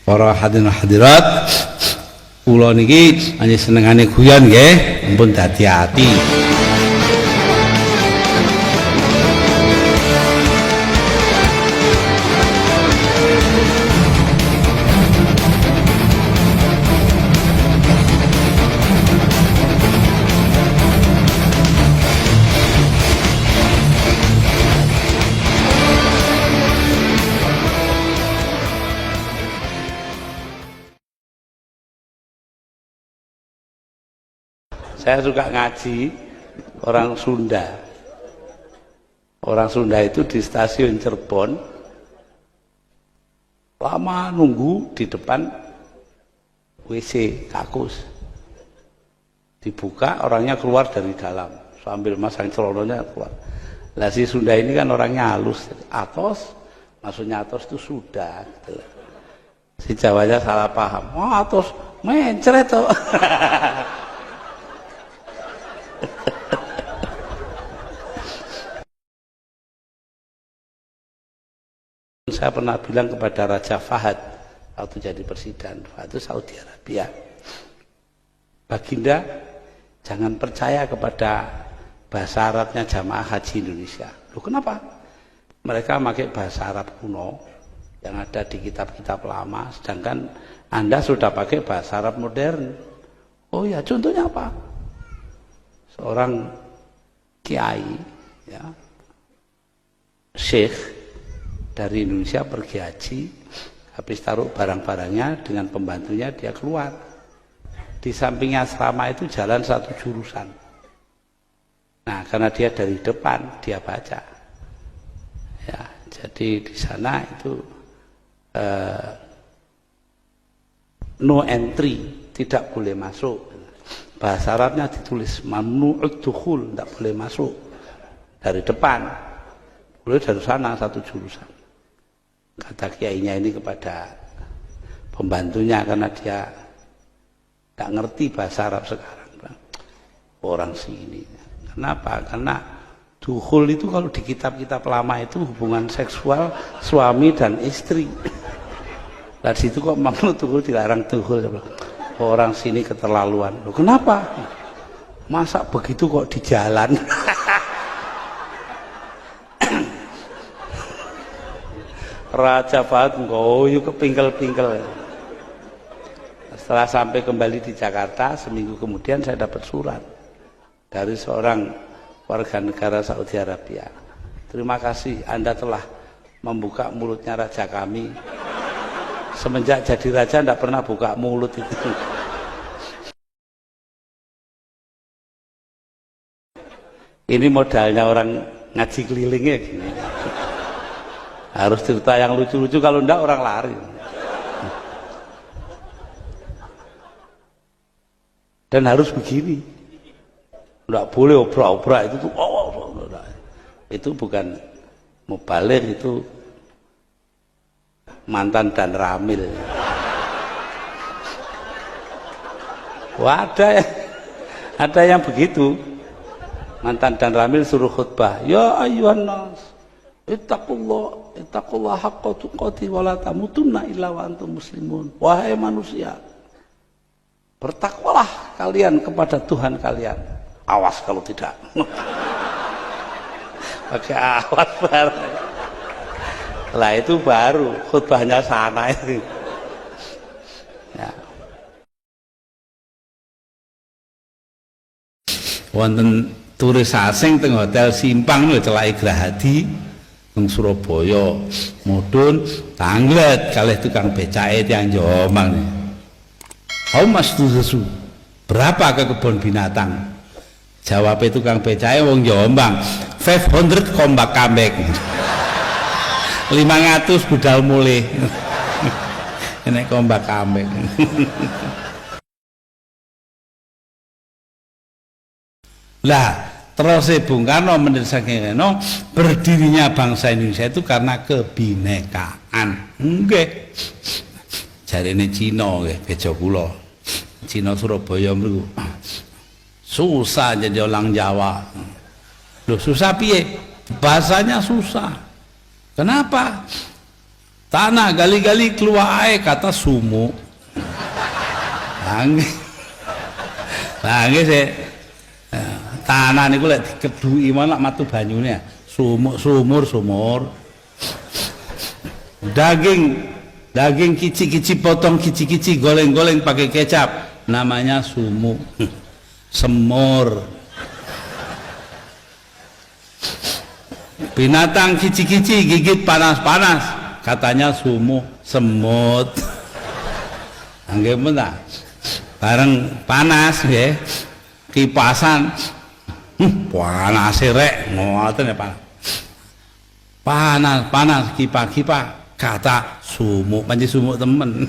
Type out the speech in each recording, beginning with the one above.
Para hadirin hadirat, kula niki hanya senengane guyon nggih, ampun hati-hati. Saya suka ngaji orang Sunda. Orang Sunda itu di stasiun Cirebon lama nunggu di depan WC kakus. Dibuka, orangnya keluar dari dalam sambil masang celonanya keluar. Lah si Sunda ini kan orangnya halus, atos, maksudnya atos itu sudah. Gitu. Si Jawanya salah paham. Oh atos, mencret tuh. Saya pernah bilang kepada Raja Fahad waktu jadi presiden, itu Saudi Arabia, Baginda jangan percaya kepada bahasa Arabnya jamaah haji Indonesia. Loh kenapa? Mereka pakai bahasa Arab kuno yang ada di kitab-kitab lama, sedangkan Anda sudah pakai bahasa Arab modern. Oh ya, contohnya apa? Seorang kiai, ya, syekh dari Indonesia pergi haji, habis taruh barang-barangnya dengan pembantunya dia keluar. Di sampingnya asrama itu jalan satu jurusan. Nah, karena dia dari depan dia baca. Ya, jadi di sana itu no entry, tidak boleh masuk. Bahasa Arabnya ditulis mamnu'ud dukhul, tidak boleh masuk dari depan. Boleh dari sana satu jurusan. Kata kiainya ini kepada pembantunya karena dia tidak ngerti bahasa Arab sekarang. Orang sini. Kenapa? Karena dukhul itu kalau di kitab-kitab lama itu hubungan seksual suami dan istri. Dari situ kok mamnu dukhul dilarang dukhul. Orang sini keterlaluan. Loh, kenapa? Masa begitu kok di jalan? Raja Fahad ngoyo kepingkel-pingkel. Setelah sampai kembali di Jakarta, seminggu kemudian saya dapat surat dari seorang warga negara Saudi Arabia. Terima kasih Anda telah membuka mulutnya raja kami. Semenjak jadi raja tidak pernah buka mulut itu. Ini modalnya orang ngaji kelilingnya gini. Harus cerita yang lucu-lucu, kalau enggak orang lari. Dan harus begini. Enggak boleh obrak-obrak itu tuh. Itu bukan mubalik, itu mantan dan ramil. Wah, ada yang begitu. Mantan dan ramil suruh khutbah. Ya ayyuhan nas, ittaqullah haqqa tuqatih wa la tamutunna illa wa antum muslimun. Wahai manusia, bertakwalah kalian kepada Tuhan kalian. Awas kalau tidak. Pakai awas baru. Lah itu baru khutbahnya sana itu. Ya. Wonten turis asing teng hotel Simpang lho celake Grahadi teng Surabaya, mudhun tanglet kalih tukang becake tiyang Jombang. How much to the zoo? Berapa ke kebun binatang? Jawab tukang becake wong Jombang, 500 kombak kambek. 500 budal mulih. Enek kombak kambek. Lah, terus Bung Karno mendesakan berdirinya bangsa Indonesia itu karena kebinekaan. Nggih. Jarene Cina nggih, bejo kula. Cina Surabaya mriku. Susah jadi orang Jawa. Loh, susah piye? Bahasanya susah. Kenapa? tanah gali-gali keluar air, kata sumuk. Nangis saya tanah niku lek dikedhuki malah matu banyune sumur. Daging kici-kici potong kici-kici goleng-goleng pakai kecap, namanya sumuk. Semur. Binatang kici-kici gigit panas-panas, katanya sumuk, semut. Nggih pun ta. Bareng panas nggih. Kipasan. Panas rek, ngoten ya Pak. Panas kipas kata sumuk, panci sumuk temen.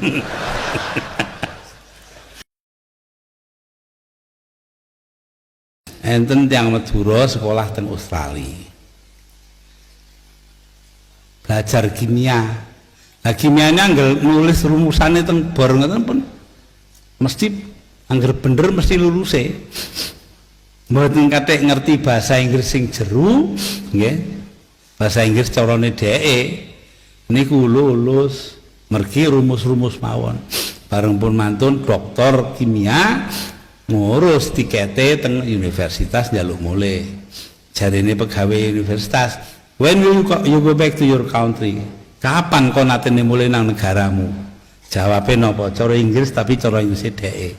Enten tiyang Madura sekolah teng Australia. Belajar kimia. Nah kimianya anggere nulis rumusane teng bor ngoten pun mesti anggere bener mesti luluse. Mboten kathik ngerti bahasa Inggris sing jero, nggih. Bahasa Inggris carane dheke niku lulus mergi rumus-rumus mawon. Bareng pun mantun doktor kimia ngurus tikete teng universitas njaluk mulih. Jarine pegawai universitas, when will you go back to your country? Kapan kau natene mulai nang negaramu? Jawabnya nopo? Cara Inggris tapi cara Inggris dheke.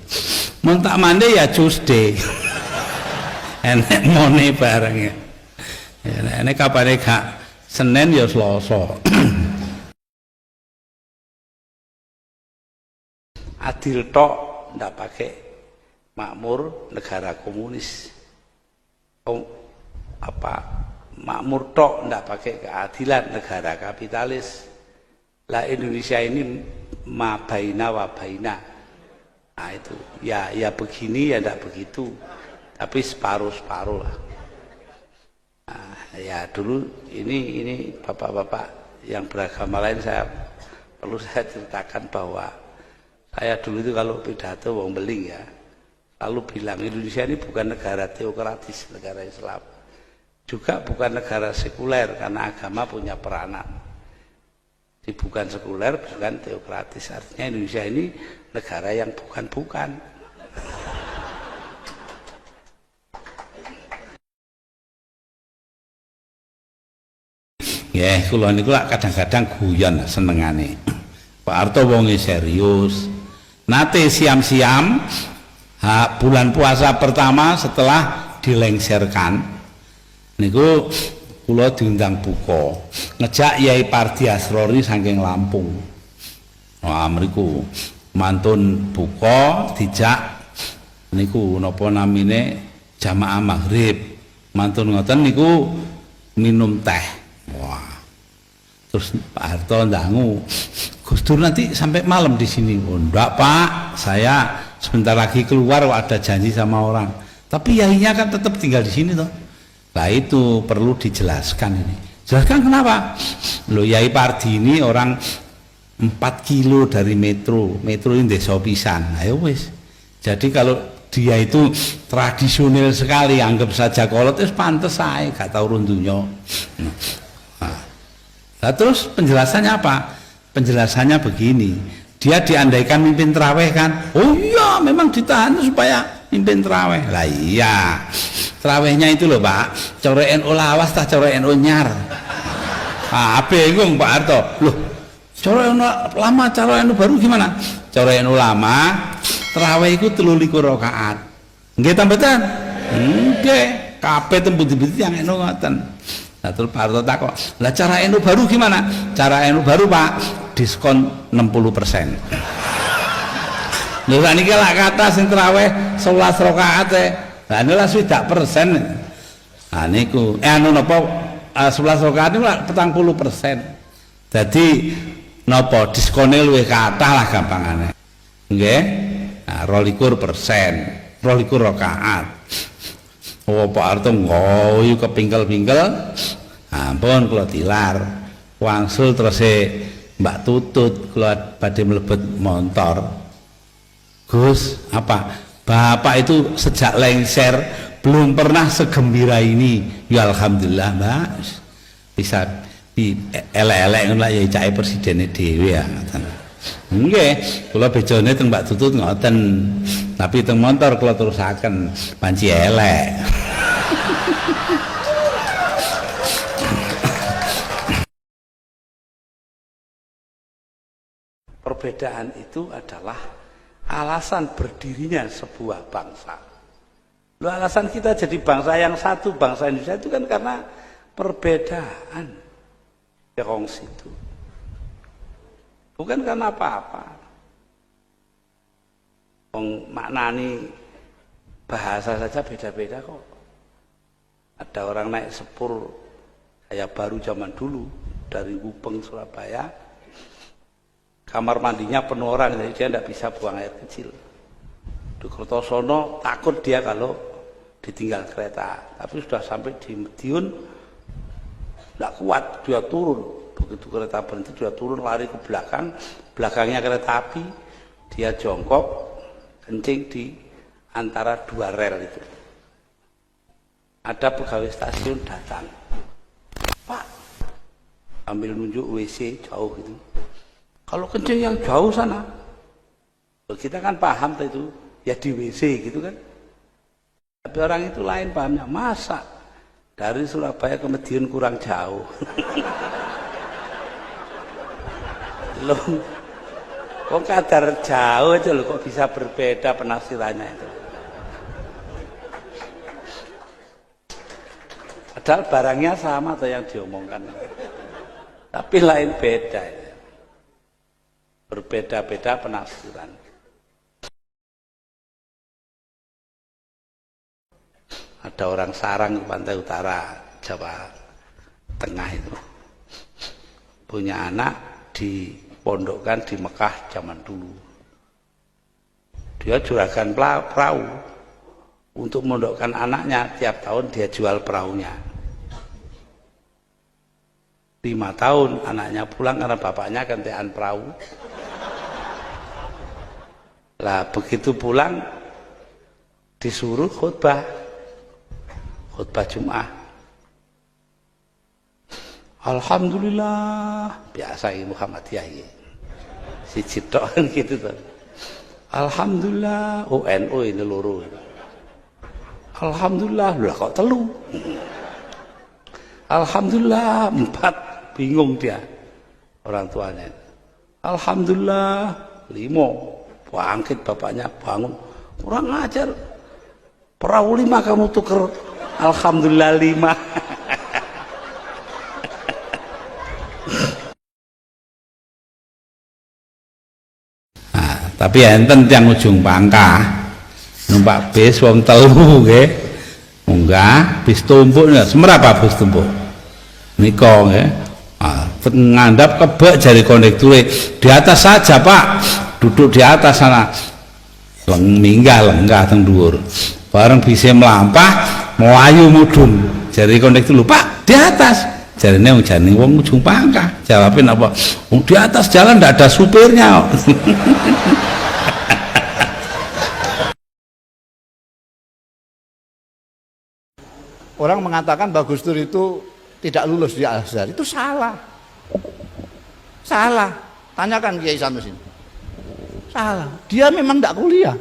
Mun tak mande ya Tuesday. Enek mone bareng ya. Enek kapane gak Senin ya Selasa. Adil tok ndak pakai makmur negara komunis. Makmur tok ndak pakai keadilan negara kapitalis. Lah Indonesia ini mabaina wabaina. Nah itu ya begini ya ndak begitu, tapi separuh lah. Nah, ya dulu ini bapak-bapak yang beragama lain perlu saya ceritakan bahwa saya dulu itu kalau pidato wong beling ya lalu bilang Indonesia ini bukan negara teokratis, negara Islam, juga bukan negara sekuler karena agama punya peranan. Bukan sekuler, bukan teokratis. Artinya Indonesia ini negara yang bukan-bukan. Ya, kula niku kadang-kadang guyon senengane. Pak Harto wonge serius. Nate siam-siam bulan puasa pertama setelah dilengserkan niku kula diundang buka ngejak Yai Pardi Asrori saking Lampung. Wah mriku mantun buka dijak niku napa namine jamaah maghrib. Mantun ngoten niku minum teh. Wah. Terus Pak Harto ndangu, Gus Dur nanti sampai malam di sini. Oh, enggak Pak, saya sebentar lagi keluar ada janji sama orang. Tapi yainya kan tetap tinggal di sini toh. Nah itu perlu dijelaskan ini. Jelaskan kenapa? Loh Yai Pardi ini orang 4 kilo dari metro ini desa pisan. Ayo wis. Jadi kalau dia itu tradisional sekali, anggap saja kolot itu pantes saya gak tahu rundunya. Nah, terus penjelasannya apa? Penjelasannya begini. Dia diandaikan mimpin terawih kan? Oh iya, memang ditahan supaya mimpin terawih. Lah iya. Terawihnya itu loh Pak, cara NU lawas tah cara NU nyar. Bingung Pak Harto. Loh, cara NU lama, cara NU baru gimana? Cara NU lama, terawih itu 23 rakaat. Nggih ta mboten? Nggih, kabeh tembung-tembung yang NU ngoten. Nah, terus Pak Harto takok, lah cara NU baru gimana? Cara NU baru Pak, diskon 60%. Lho sakniki lak kata sing terawih 11 rakaat Lah niku swidak persen. Nah niku anu napa 11 rakaat niku 40%. Dadi napa diskone luwih kathah lah gampangane. Nggih. Nah 22%, 22 rakaat. Oh Pak Harto ngoyu kepingkel-pingkel. Ampun kula tilar. Wangsul terus Mbak Tutut kula badhe mlebet montor. Gus, apa? Bapak itu sejak lengser belum pernah segembira ini. Ya alhamdulillah Mbak, di elek-elek ngono lah ya cake presidene dhewe ya ngoten. Nggih, kula bejone teng Mbak Tutut ngoten. Tapi teng montor kula terusaken panci elek. Perbedaan itu adalah alasan berdirinya sebuah bangsa. Loh, alasan kita jadi bangsa yang satu, bangsa Indonesia itu kan karena perbedaan yang situ. Bukan karena apa-apa. Maknani bahasa saja beda-beda kok. Ada orang naik sepur kayak baru zaman dulu dari Gupeng Surabaya, kamar mandinya penuh orang, jadi dia tidak bisa buang air kecil. Di Kertosono takut dia kalau ditinggal kereta, tapi sudah sampai di Medion tidak kuat, dia turun. Begitu kereta berhenti dia turun, lari ke belakang, belakangnya kereta api, dia jongkok kencing di antara dua rel itu. Ada pegawai stasiun datang, Pak, ambil nunjuk WC jauh gitu. Kalau kencing yang jauh sana, kita kan paham itu ya di WC gitu kan. Tapi orang itu lain pahamnya, masa dari Surabaya ke Medion kurang jauh. Loh, kok kadar jauh aja loh, kok bisa berbeda penafsirannya itu. Padahal barangnya sama atau yang diomongkan, tapi lain beda ya. Berbeda-beda penafsiran. Ada orang sarang ke pantai utara Jawa Tengah itu punya anak dipondokkan di Mekah zaman dulu. Dia juragan perahu. Untuk memondokkan anaknya tiap tahun dia jual perahunya. 5 tahun anaknya pulang karena bapaknya gantian perahu. Lah begitu pulang disuruh khutbah Jumat. Alhamdulillah, biasa ini Muhammadiyah ini. Si Citok kan gitu tuh. Alhamdulillah, NU ini loro. Alhamdulillah, lah kok telu. Alhamdulillah 4, bingung dia orang tuanya. Alhamdulillah 5, bangkit bapaknya bangun. Kurang ajar, perahu 5 kamu tuker. Alhamdulillah 5. Nah, tapi enten yang ujung Pangkah numpak bis wong telu nggih. Munggah bis tumpuk semerapa bis tumpuk. Nika nggih. Ngandap kebek jari kondekture. Di atas saja, Pak. Duduk di atas sana. Lenggah teng dhuwur. Bareng bise mlampah mau ayu mudhun. Jari kondektur, Pak, di atas. Jarine wong ujung Pangkah. Jawabin apa? Di atas jalan ndak ada supirnya. Orang mengatakan bahwa Gus Dur itu tidak lulus di Al-Azhar, itu salah. Salah. Tanyakan Kiai Sanusi. Salah. Dia memang tidak kuliah.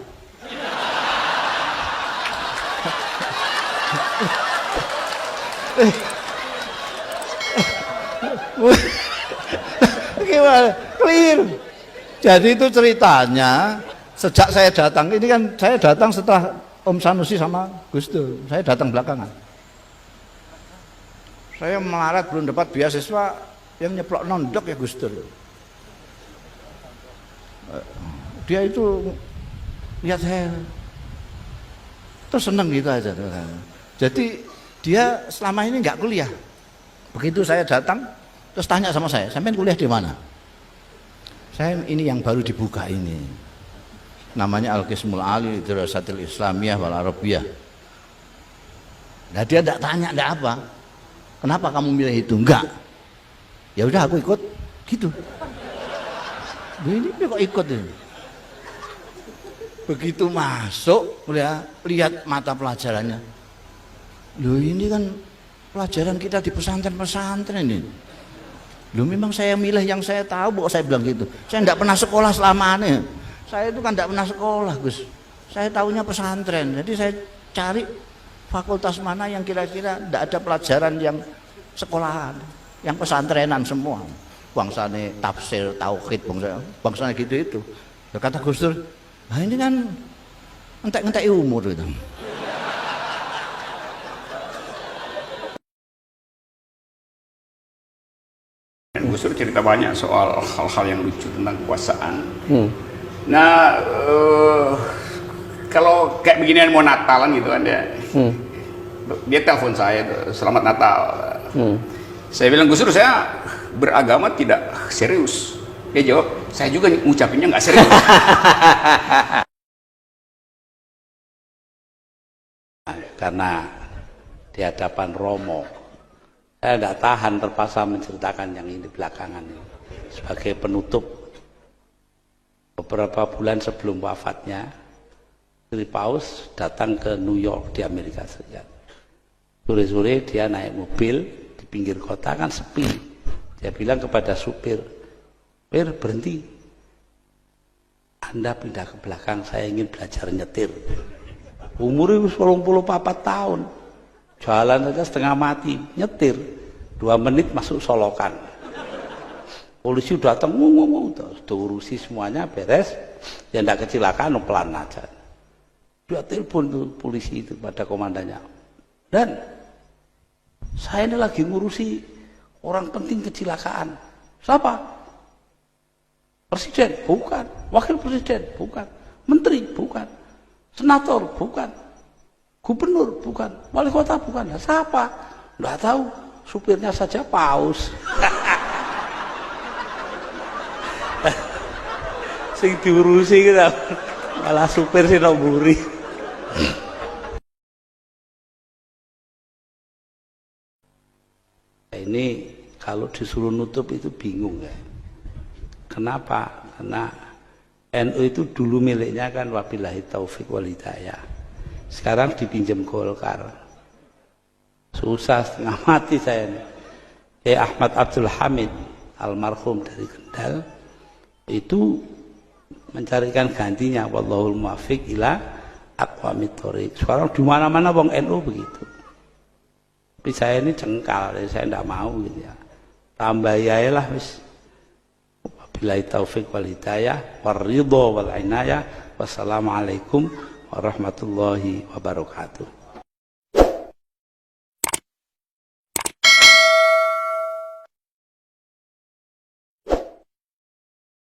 Gimana? Clear. Jadi itu ceritanya. Sejak saya datang, ini kan saya datang setelah Om Sanusi sama Gus Dur. Saya datang belakangan. Saya melarat belum dapat beasiswa, yang nyeplok nondok ya Gus Dur. Dia itu lihat saya terus seneng gitu aja. Jadi dia selama ini nggak kuliah. Begitu saya datang terus tanya sama saya, sampean kuliah di mana? Saya ini yang baru dibuka ini, namanya Al-Qismul Ali Dirasatil Islamiyah wal Arabiyah. Nah dia tidak tanya, tidak apa. Kenapa kamu milih itu? Enggak. Ya udah aku ikut gitu. Ini kok ikut ini? Begitu masuk, lihat mata pelajarannya. Loh ini kan pelajaran kita di pesantren-pesantren ini. Lu memang saya milih yang saya tahu, kok saya bilang gitu. Saya enggak pernah sekolah selamanya. Saya itu kan enggak pernah sekolah, Gus. Saya tahunya pesantren. Jadi saya cari fakultas mana yang kira-kira enggak ada pelajaran yang sekolahan, yang pesantrenan semua. Bangsane tafsir, tauhid, bangsane gitu itu. Ya kata Gus Dur, nah ini kan entek-entek umur itu. Gus Dur cerita banyak soal hal-hal yang lucu tentang kekuasaan. Nah, kalau kayak beginian mau Natalan gitu kan dia telepon saya tuh, selamat Natal. Saya bilang, Gus Dur, saya beragama tidak serius. Dia jawab, saya juga ngucapinnya nggak serius. Karena di hadapan Romo, saya tidak tahan, terpaksa menceritakan yang ini belakangan ini. Sebagai penutup, beberapa bulan sebelum wafatnya, Sri Paus datang ke New York di Amerika Serikat. Sore-sore dia naik mobil di pinggir kota, kan sepi. Dia bilang kepada supir, "Pir, berhenti. Anda pindah ke belakang, saya ingin belajar nyetir." Umurnya 24 tahun. Jalan saja setengah mati, nyetir 2 menit masuk Solokan. Polisi datang, terus diurusi semuanya beres, ya tidak kecelakaan, pelan aja. Dia telepon tuh polisi itu pada komandannya, "Dan saya ini lagi ngurusi orang penting kecelakaan." "Siapa?" "Presiden." "Bukan." "Wakil presiden?" "Bukan." "Menteri?" "Bukan." "Senator?" "Bukan." "Gubernur?" "Bukan." "Wali kota?" "Bukan." "Nah, siapa?" "Nggak tahu, supirnya saja Paus." Sing diurusi kita malah supir sih nomburi. Ini kalau disuruh nutup itu bingung ya. Kenapa? Karena NU itu dulu miliknya kan wabillahi taufik wal hidayah. Sekarang dipinjam Golkar. Susah setengah mati saya ini. Ahmad Abdul Hamid almarhum dari Kendal itu mencarikan gantinya, wallahul muwaffiq ila aqwamit thoriq. Sekarang di mana-mana wong NU begitu. Tapi saya ini cengkal, jadi saya tidak mau gitu ya. Tambah ya lah wis. Wabillahi taufik wal hidayah waridho wal inayah. Wassalamualaikum warahmatullahi wabarakatuh.